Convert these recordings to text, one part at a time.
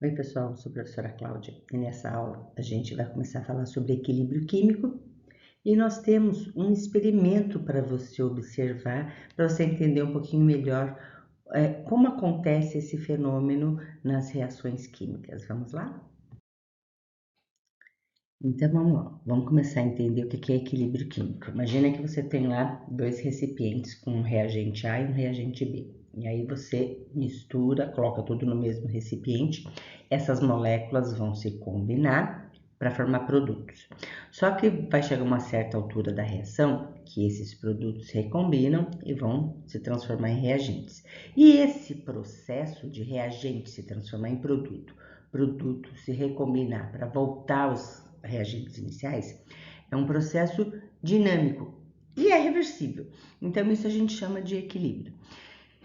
Oi, pessoal, eu sou a professora Cláudia e nessa aula a gente vai começar a falar sobre equilíbrio químico e nós temos um experimento para você observar, para você entender um pouquinho melhor como acontece esse fenômeno nas reações químicas. Vamos lá? Então vamos lá, vamos começar a entender o que é equilíbrio químico. Imagina que você tem lá dois recipientes com um reagente A e um reagente B. E aí você mistura, coloca tudo no mesmo recipiente, essas moléculas vão se combinar para formar produtos. Só que vai chegar uma certa altura da reação que esses produtos se recombinam e vão se transformar em reagentes. E esse processo de reagente se transformar em produto se recombinar para voltar aos reagentes iniciais, é um processo dinâmico e é reversível. Então, isso a gente chama de equilíbrio.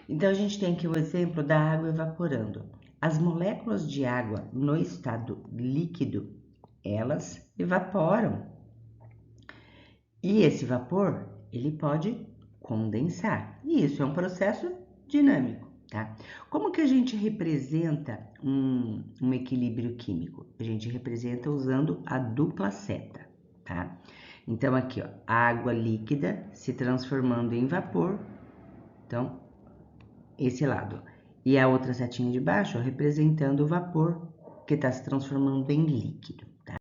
Então, a gente tem aqui o exemplo da água evaporando. As moléculas de água no estado líquido, elas evaporam. E esse vapor, ele pode condensar. E isso é um processo dinâmico, tá? Como que a gente representa um equilíbrio químico? A gente representa usando a dupla seta, tá? Então, aqui, ó, água líquida se transformando em vapor. Então, esse lado. E a outra setinha de baixo, ó, representando o vapor que está se transformando em líquido, tá?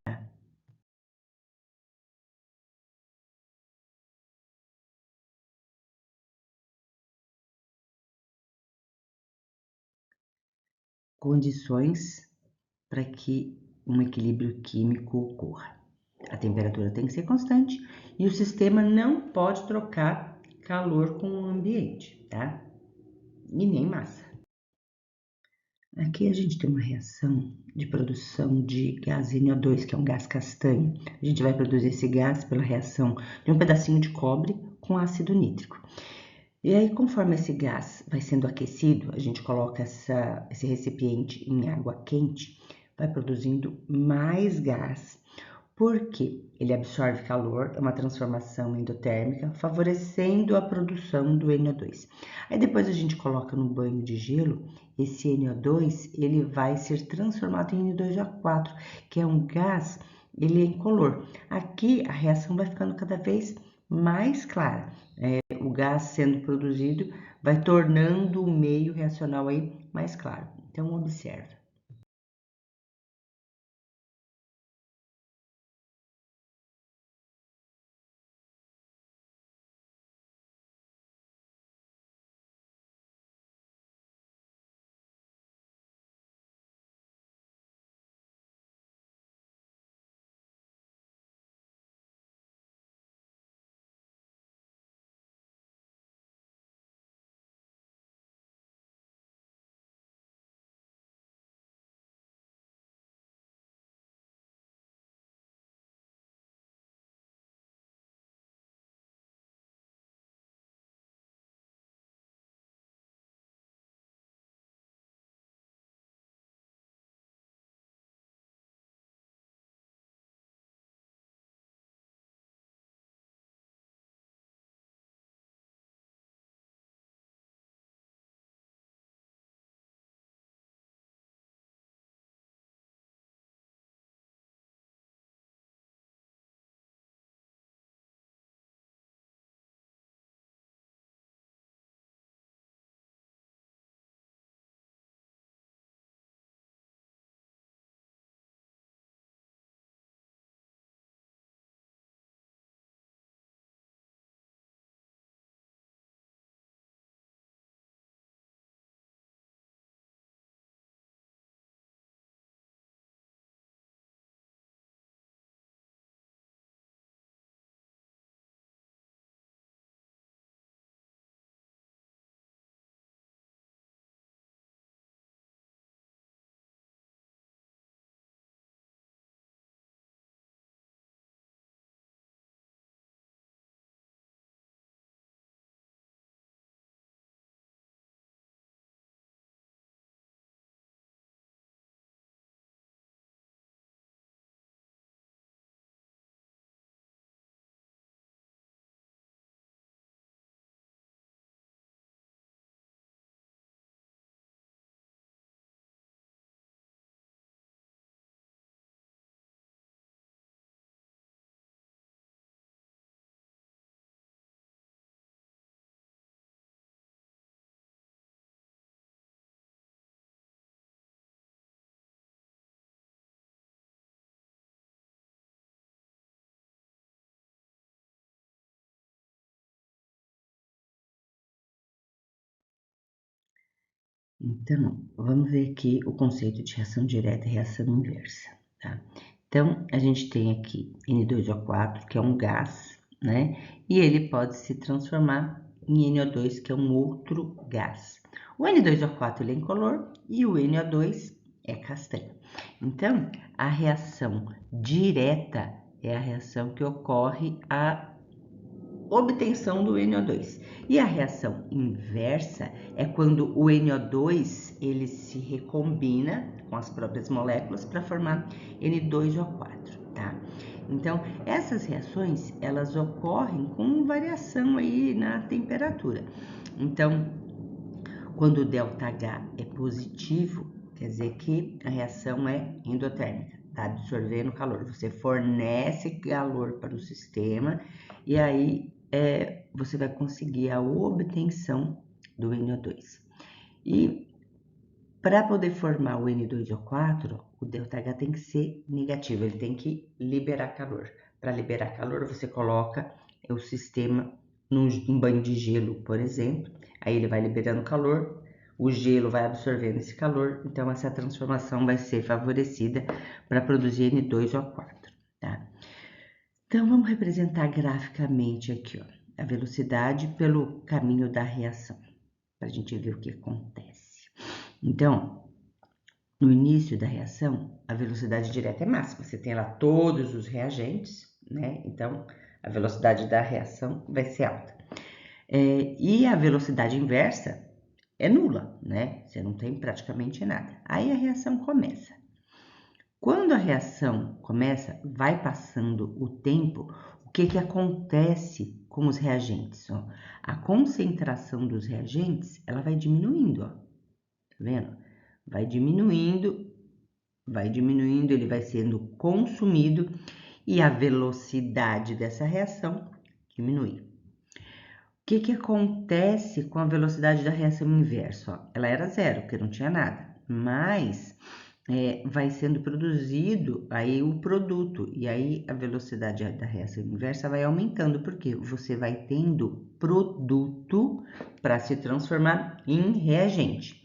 Condições para que um equilíbrio químico ocorra. A temperatura tem que ser constante e o sistema não pode trocar calor com o ambiente, tá? E nem massa. Aqui a gente tem uma reação de produção de gás NO2, que é um gás castanho. A gente vai produzir esse gás pela reação de um pedacinho de cobre com ácido nítrico. E aí, conforme esse gás vai sendo aquecido, a gente coloca esse recipiente em água quente, vai produzindo mais gás, porque ele absorve calor, é uma transformação endotérmica, favorecendo a produção do NO2. Aí depois a gente coloca no banho de gelo, esse NO2 ele vai ser transformado em N2O4, que é um gás, ele é incolor. Aqui a reação vai ficando cada vez mais clara. O gás sendo produzido vai tornando o meio reacional aí mais claro. Então observa. Então, vamos ver aqui o conceito de reação direta e reação inversa, tá? Então, a gente tem aqui N2O4, que é um gás, né? E ele pode se transformar em NO2, que é um outro gás. O N2O4 ele é incolor e o NO2 é castanho. Então, a reação direta é a reação que ocorre a obtenção do NO2. E a reação inversa é quando o NO2 ele se recombina com as próprias moléculas para formar N2O4, tá? Então, essas reações, elas ocorrem com variação aí na temperatura. Então, quando o ΔH é positivo, quer dizer que a reação é endotérmica, tá absorvendo calor. Você fornece calor para o sistema e aí você vai conseguir a obtenção do NO2. E para poder formar o N2O4, o ΔH tem que ser negativo, ele tem que liberar calor. Para liberar calor, você coloca o sistema num banho de gelo, por exemplo, aí ele vai liberando calor, o gelo vai absorvendo esse calor, então essa transformação vai ser favorecida para produzir N2O4, tá? Então, vamos representar graficamente aqui, ó, a velocidade pelo caminho da reação, para a gente ver o que acontece. Então, no início da reação, a velocidade direta é máxima, você tem lá todos os reagentes, né? Então, a velocidade da reação vai ser alta. E a velocidade inversa é nula, né? Você não tem praticamente nada. Aí a reação começa. Quando a reação começa, vai passando o tempo, o que acontece com os reagentes? Ó? A concentração dos reagentes, ela vai diminuindo, ó. Tá vendo? Vai diminuindo, ele vai sendo consumido e a velocidade dessa reação diminui. O que acontece com a velocidade da reação inversa? Ó? Ela era zero, porque não tinha nada, mas vai sendo produzido aí o produto, e aí a velocidade da reação inversa vai aumentando, porque você vai tendo produto para se transformar em reagente.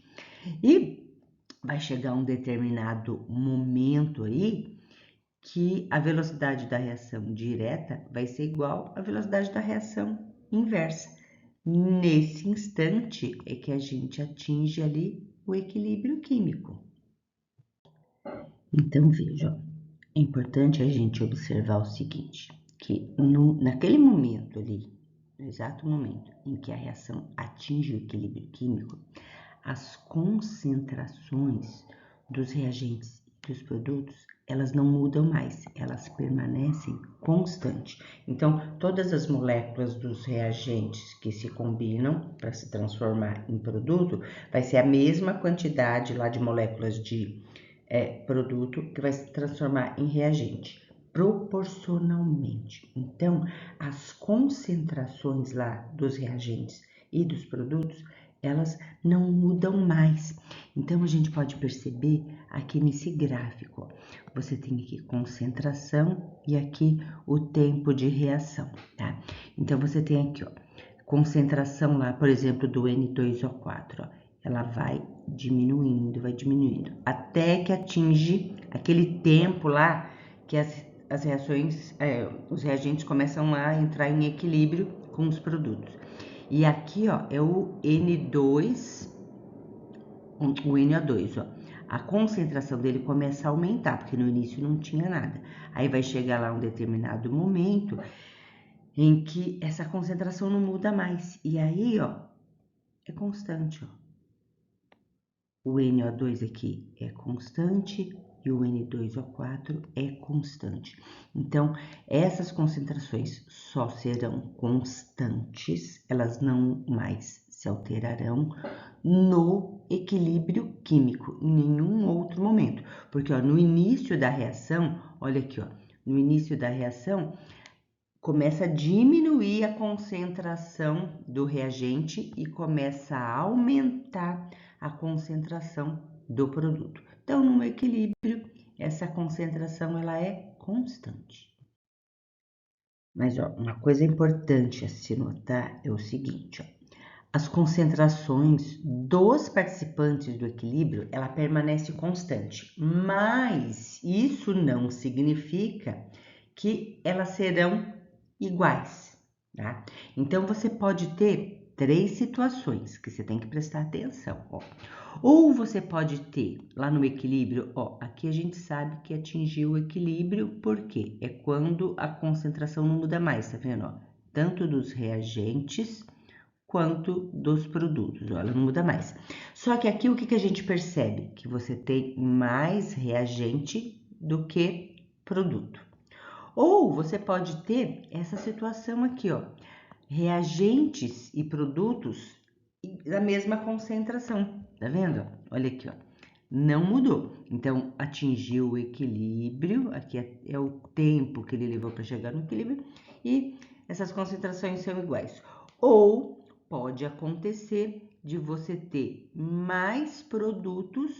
E vai chegar um determinado momento aí que a velocidade da reação direta vai ser igual à velocidade da reação inversa. Nesse instante é que a gente atinge ali o equilíbrio químico. Então, veja, é importante a gente observar o seguinte, que naquele momento ali, no exato momento em que a reação atinge o equilíbrio químico, as concentrações dos reagentes e dos produtos, elas não mudam mais, elas permanecem constantes. Então, todas as moléculas dos reagentes que se combinam para se transformar em produto, vai ser a mesma quantidade lá de moléculas de produto que vai se transformar em reagente, proporcionalmente. Então, as concentrações lá dos reagentes e dos produtos, elas não mudam mais. Então, a gente pode perceber aqui nesse gráfico, ó, você tem aqui concentração e aqui o tempo de reação, tá? Então, você tem aqui, ó, concentração lá, por exemplo, do N2O4, ó, ela vai diminuindo, até que atinge aquele tempo lá que as reações, os reagentes começam a entrar em equilíbrio com os produtos. E aqui, ó, é o N2, o NO2, ó. A concentração dele começa a aumentar, porque no início não tinha nada. Aí vai chegar lá um determinado momento em que essa concentração não muda mais. E aí, ó, é constante, ó. O NO2 aqui é constante e o N2O4 é constante. Então, essas concentrações só serão constantes, elas não mais se alterarão no equilíbrio químico, em nenhum outro momento. Porque ó, no início da reação, olha aqui, ó, no início da reação, começa a diminuir a concentração do reagente e começa a aumentar a concentração do produto. Então, no equilíbrio, essa concentração ela é constante. Mas ó, uma coisa importante a se notar é o seguinte, ó, as concentrações dos participantes do equilíbrio, ela permanece constante, mas isso não significa que elas serão iguais, tá? Então, você pode ter 3 situações que você tem que prestar atenção, ó. Ou você pode ter lá no equilíbrio, ó, aqui a gente sabe que atingiu o equilíbrio, porque é quando a concentração não muda mais, tá vendo, ó? Tanto dos reagentes quanto dos produtos, ó, ela não muda mais. Só que aqui o que a gente percebe? Que você tem mais reagente do que produto. Ou você pode ter essa situação aqui, ó, reagentes e produtos da mesma concentração, tá vendo? Olha aqui, ó, não mudou. Então, atingiu o equilíbrio, aqui é o tempo que ele levou para chegar no equilíbrio, e essas concentrações são iguais. Ou pode acontecer de você ter mais produtos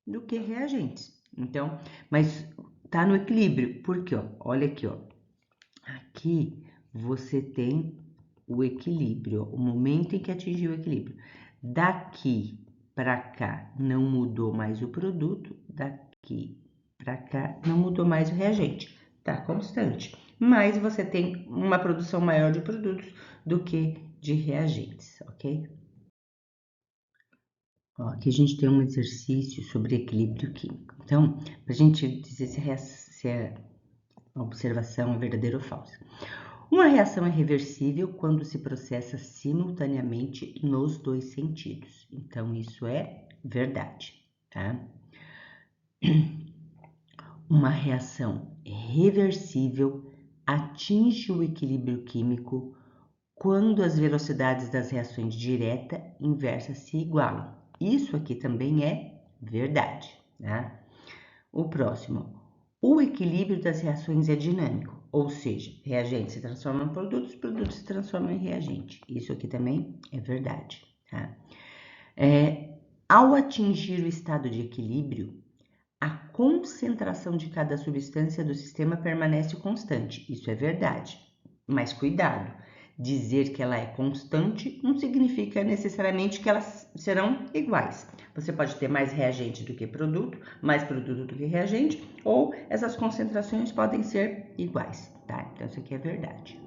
do que reagentes. Então, mas tá no equilíbrio, porque, ó, olha aqui, ó, aqui você tem o equilíbrio, o momento em que atingiu o equilíbrio. Daqui para cá não mudou mais o produto, daqui para cá não mudou mais o reagente, tá constante. Mas você tem uma produção maior de produtos do que de reagentes, ok? Ó, aqui a gente tem um exercício sobre equilíbrio químico. Então, para a gente dizer se a observação é verdadeira ou falsa. Uma reação é reversível quando se processa simultaneamente nos 2 sentidos. Então, isso é verdade, tá? Uma reação reversível atinge o equilíbrio químico quando as velocidades das reações direta e inversa se igualam. Isso aqui também é verdade, tá? O próximo. O equilíbrio das reações é dinâmico, ou seja, reagentes se transformam em produtos se transformam em reagente. Isso aqui também é verdade, tá? Ao atingir o estado de equilíbrio, a concentração de cada substância do sistema permanece constante. Isso é verdade. Mas cuidado, dizer que ela é constante não significa necessariamente que elas serão iguais. Você pode ter mais reagente do que produto, mais produto do que reagente, ou essas concentrações podem ser iguais, tá? Então, isso aqui é verdade.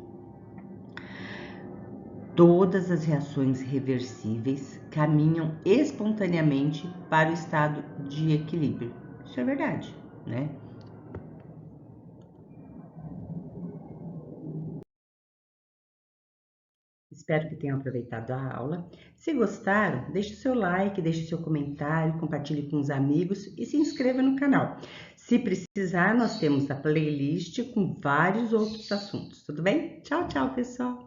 Todas as reações reversíveis caminham espontaneamente para o estado de equilíbrio. Isso é verdade, né? Espero que tenham aproveitado a aula. Se gostaram, deixe o seu like, deixe o seu comentário, compartilhe com os amigos e se inscreva no canal. Se precisar, nós temos a playlist com vários outros assuntos, tudo bem? Tchau, tchau, pessoal!